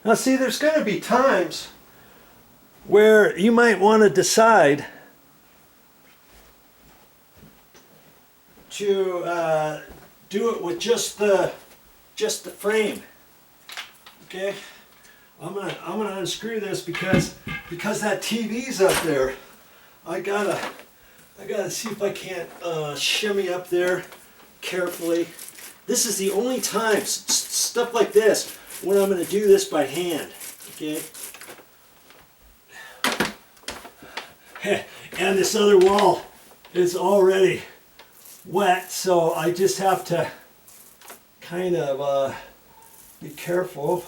Now see, there's going to be times where you might want to decide to do it with just the frame. Okay, I'm gonna unscrew this because that TV's up there. I gotta see if I can't shimmy up there carefully. This is the only time stuff like this when I'm gonna do this by hand. Okay. And this other wall is already wet, so I just have to kind of be careful.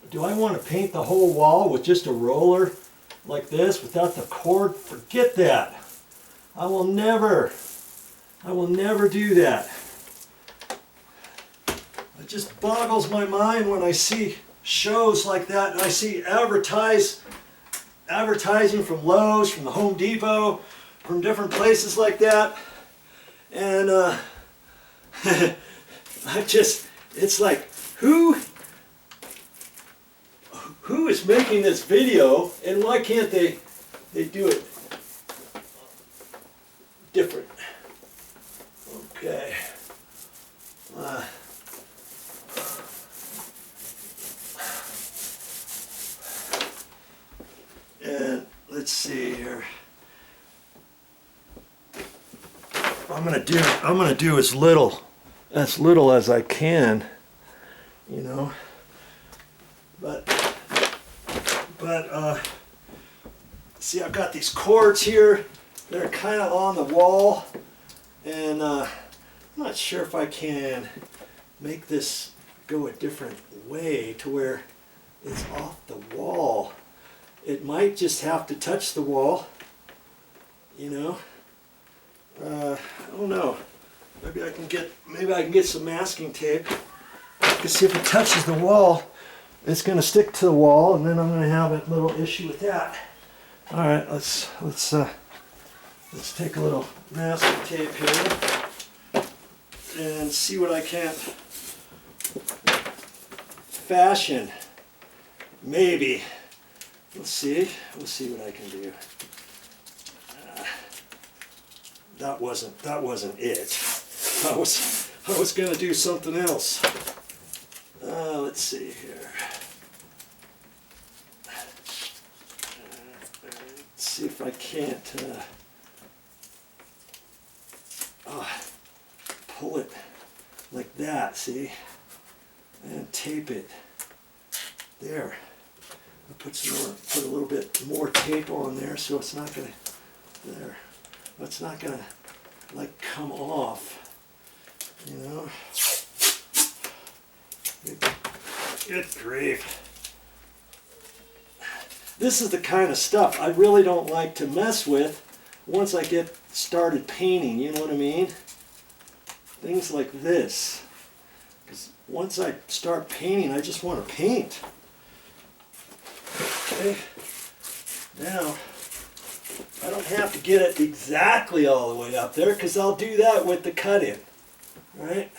Do I want to paint the whole wall with just a roller like this without the cord? Forget that. I will never do that. It just boggles my mind when I see shows like that and I see advertising from Lowe's, from the Home Depot, from different places like that, and it's like, who is making this video, and why can't they do it different? Okay. And let's see here. I'm gonna do as little as I can, you know. But see, I've got these cords here. They're kind of on the wall, and I'm not sure if I can make this go a different way to where it's off the wall. It might just have to touch the wall, you know. I don't know. Maybe I can get some masking tape. I can see if it touches the wall, it's going to stick to the wall, and then I'm going to have a little issue with that. All right, let's take a little masking tape here and see what I can fashion. Maybe. We'll see what I can do. That wasn't it. I was going to do something else. Let's see here. Let's see if I can't pull it like that, see? And tape it there. I'll put a little bit more tape on there so it's not gonna, there. It's not gonna like come off, you know. Good grief. This is the kind of stuff I really don't like to mess with once I get started painting, you know what I mean? Things like this. Because once I start painting, I just want to paint. Okay. Now, I don't have to get it exactly all the way up there because I'll do that with the cut-in, right?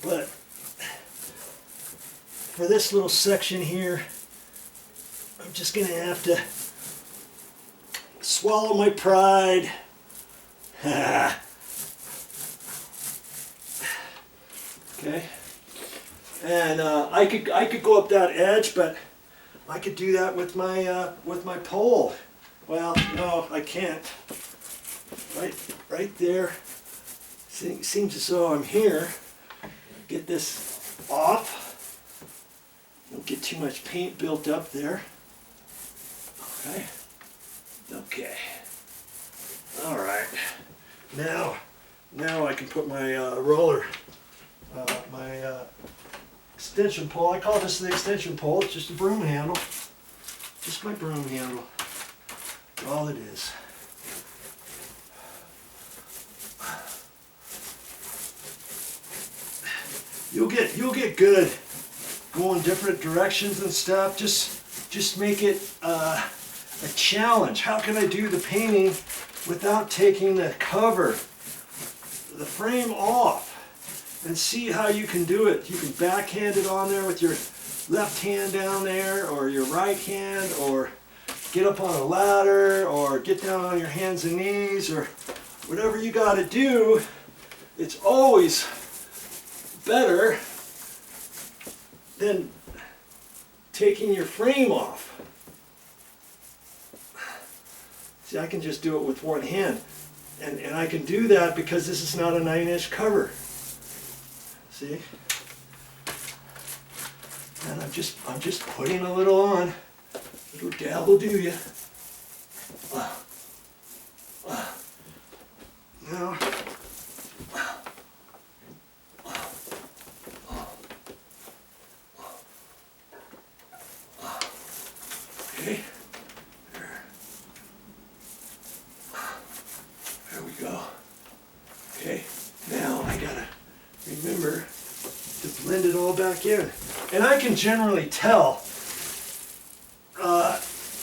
But for this little section here, I'm just going to have to swallow my pride. Okay. And I could go up that edge, but I could do that with my pole. Well, no, I can't. Right there. Seems as though I'm here. Get this off. Don't get too much paint built up there. Okay. Okay. All right. Now I can put my roller, my extension pole. I call this the extension pole. It's just a broom handle. Just my broom handle. That's all it is. You'll get good going different directions and stuff. Just make it a challenge. How can I do the painting without taking the cover, the frame off? and see how you can do it. You can backhand it on there with your left hand down there, or your right hand, or get up on a ladder, or get down on your hands and knees, or whatever you got to do. It's always better than taking your frame off. See, I can just do it with one hand. And I can do that because this is not a 9-inch cover. See? And I'm just putting a little on. A little dab will do you. Now, okay. There we go. Okay. Now I gotta remember to blend it all back in. And I can generally tell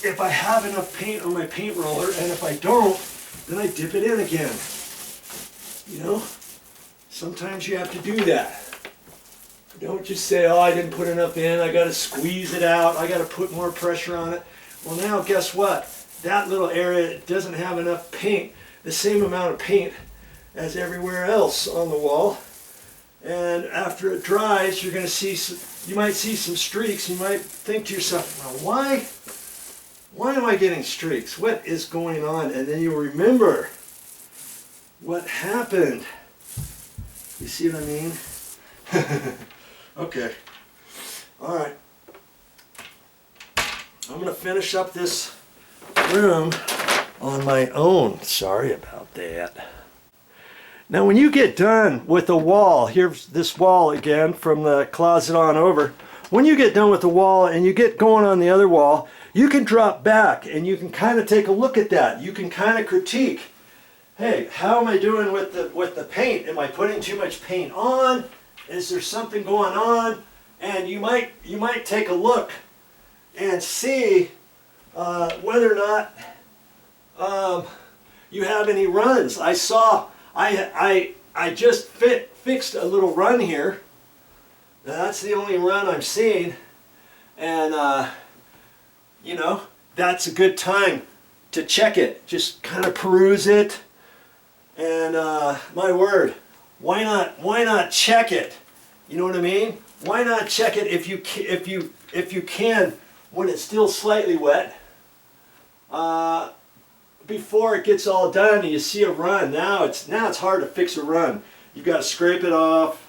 if I have enough paint on my paint roller, and if I don't, then I dip it in again. You know? Sometimes you have to do that. Don't just say, oh, I didn't put enough in, I gotta squeeze it out, I gotta put more pressure on it. Well, now guess what? That little area doesn't have enough paint, the same amount of paint as everywhere else on the wall. And after it dries, you're going to see you might see some streaks. You might think to yourself, well, why am I getting streaks? What is going on? And then you'll remember what happened. You see what I mean? Okay. All right. I'm going to finish up this room on my own. Sorry about that. Now when you get done with the wall, here's this wall again from the closet on over. When you get done with the wall and you get going on the other wall, you can drop back and you can kind of take a look at that. You can kind of critique, hey, how am I doing with the paint? Am I putting too much paint on? Is there something going on? And you might take a look and see whether or not you have any runs. I just fixed a little run here. Now, that's the only run I'm seeing, and you know, that's a good time to check it. Just kind of peruse it, and my word, why not check it? You know what I mean? Why not check it if you can when it's still slightly wet? Before it gets all done and you see a run. Now it's hard to fix a run. You've got to scrape it off.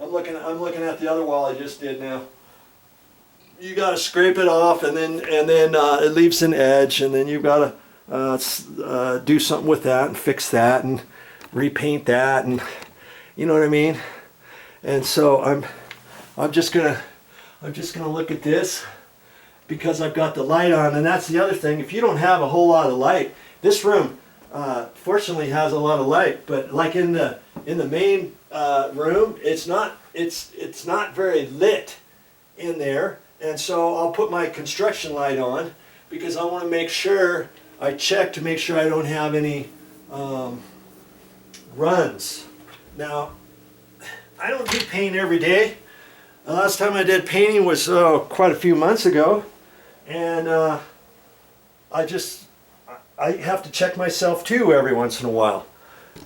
I'm looking at the other wall I just did now. You got to scrape it off, and then it leaves an edge, and then you've got to do something with that and fix that and repaint that, and you know what I mean. And so I'm just gonna look at this, because I've got the light on. And that's the other thing. If you don't have a whole lot of light, this room fortunately has a lot of light, but like in the main room, it's not very lit in there. And so I'll put my construction light on, because I want to make sure I check to make sure I don't have any runs. Now, I don't do paint every day. The last time I did painting was quite a few months ago. And I have to check myself too every once in a while.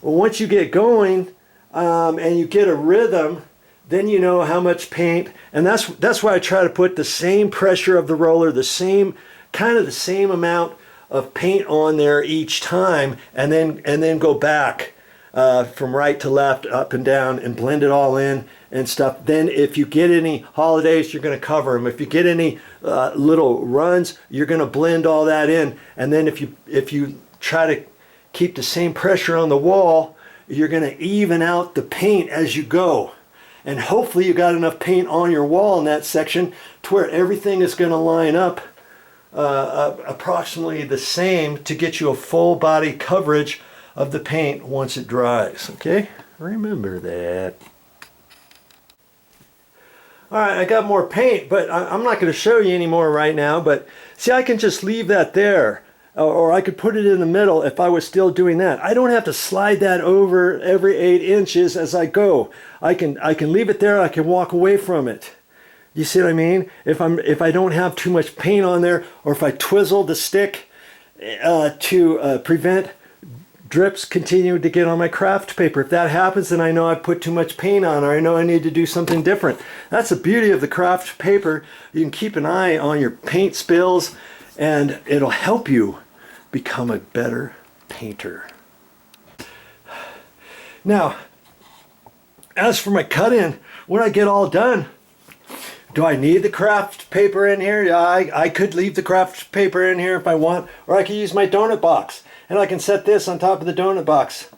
Well, once you get going and you get a rhythm, then you know how much paint, and that's why I try to put the same pressure of the roller, the same amount of paint on there each time, and then go back from right to left, up and down, and blend it all in and stuff. Then if you get any holidays, you're going to cover them. If you get any little runs, you're going to blend all that in. And then if you try to keep the same pressure on the wall, you're going to even out the paint as you go. And hopefully you got enough paint on your wall in that section to where everything is going to line up approximately the same to get you a full body coverage of the paint once it dries. Okay, remember that. All right, I got more paint, but I'm not going to show you anymore right now. But see, I can just leave that there. or I could put it in the middle if I was still doing that. I don't have to slide that over every 8 inches as I go. I can leave it there. I can walk away from it. You see what I mean? If I don't have too much paint on there, or if I twizzle the stick to prevent drips continue to get on my craft paper. If that happens, then I know I've put too much paint on, or I know I need to do something different. That's the beauty of the craft paper. You can keep an eye on your paint spills, and it'll help you become a better painter. Now, as for my cut-in, when I get all done, do I need the craft paper in here? Yeah, I could leave the craft paper in here if I want, or I could use my donut box. And I can set this on top of the donut box.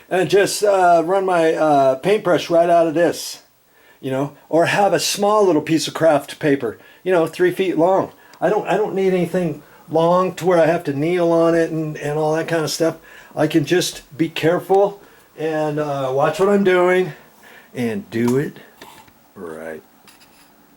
And just run my paintbrush right out of this. You know, or have a small little piece of craft paper, you know, 3 feet long. I don't need anything long to where I have to kneel on it and all that kind of stuff. I can just be careful and watch what I'm doing and do it right.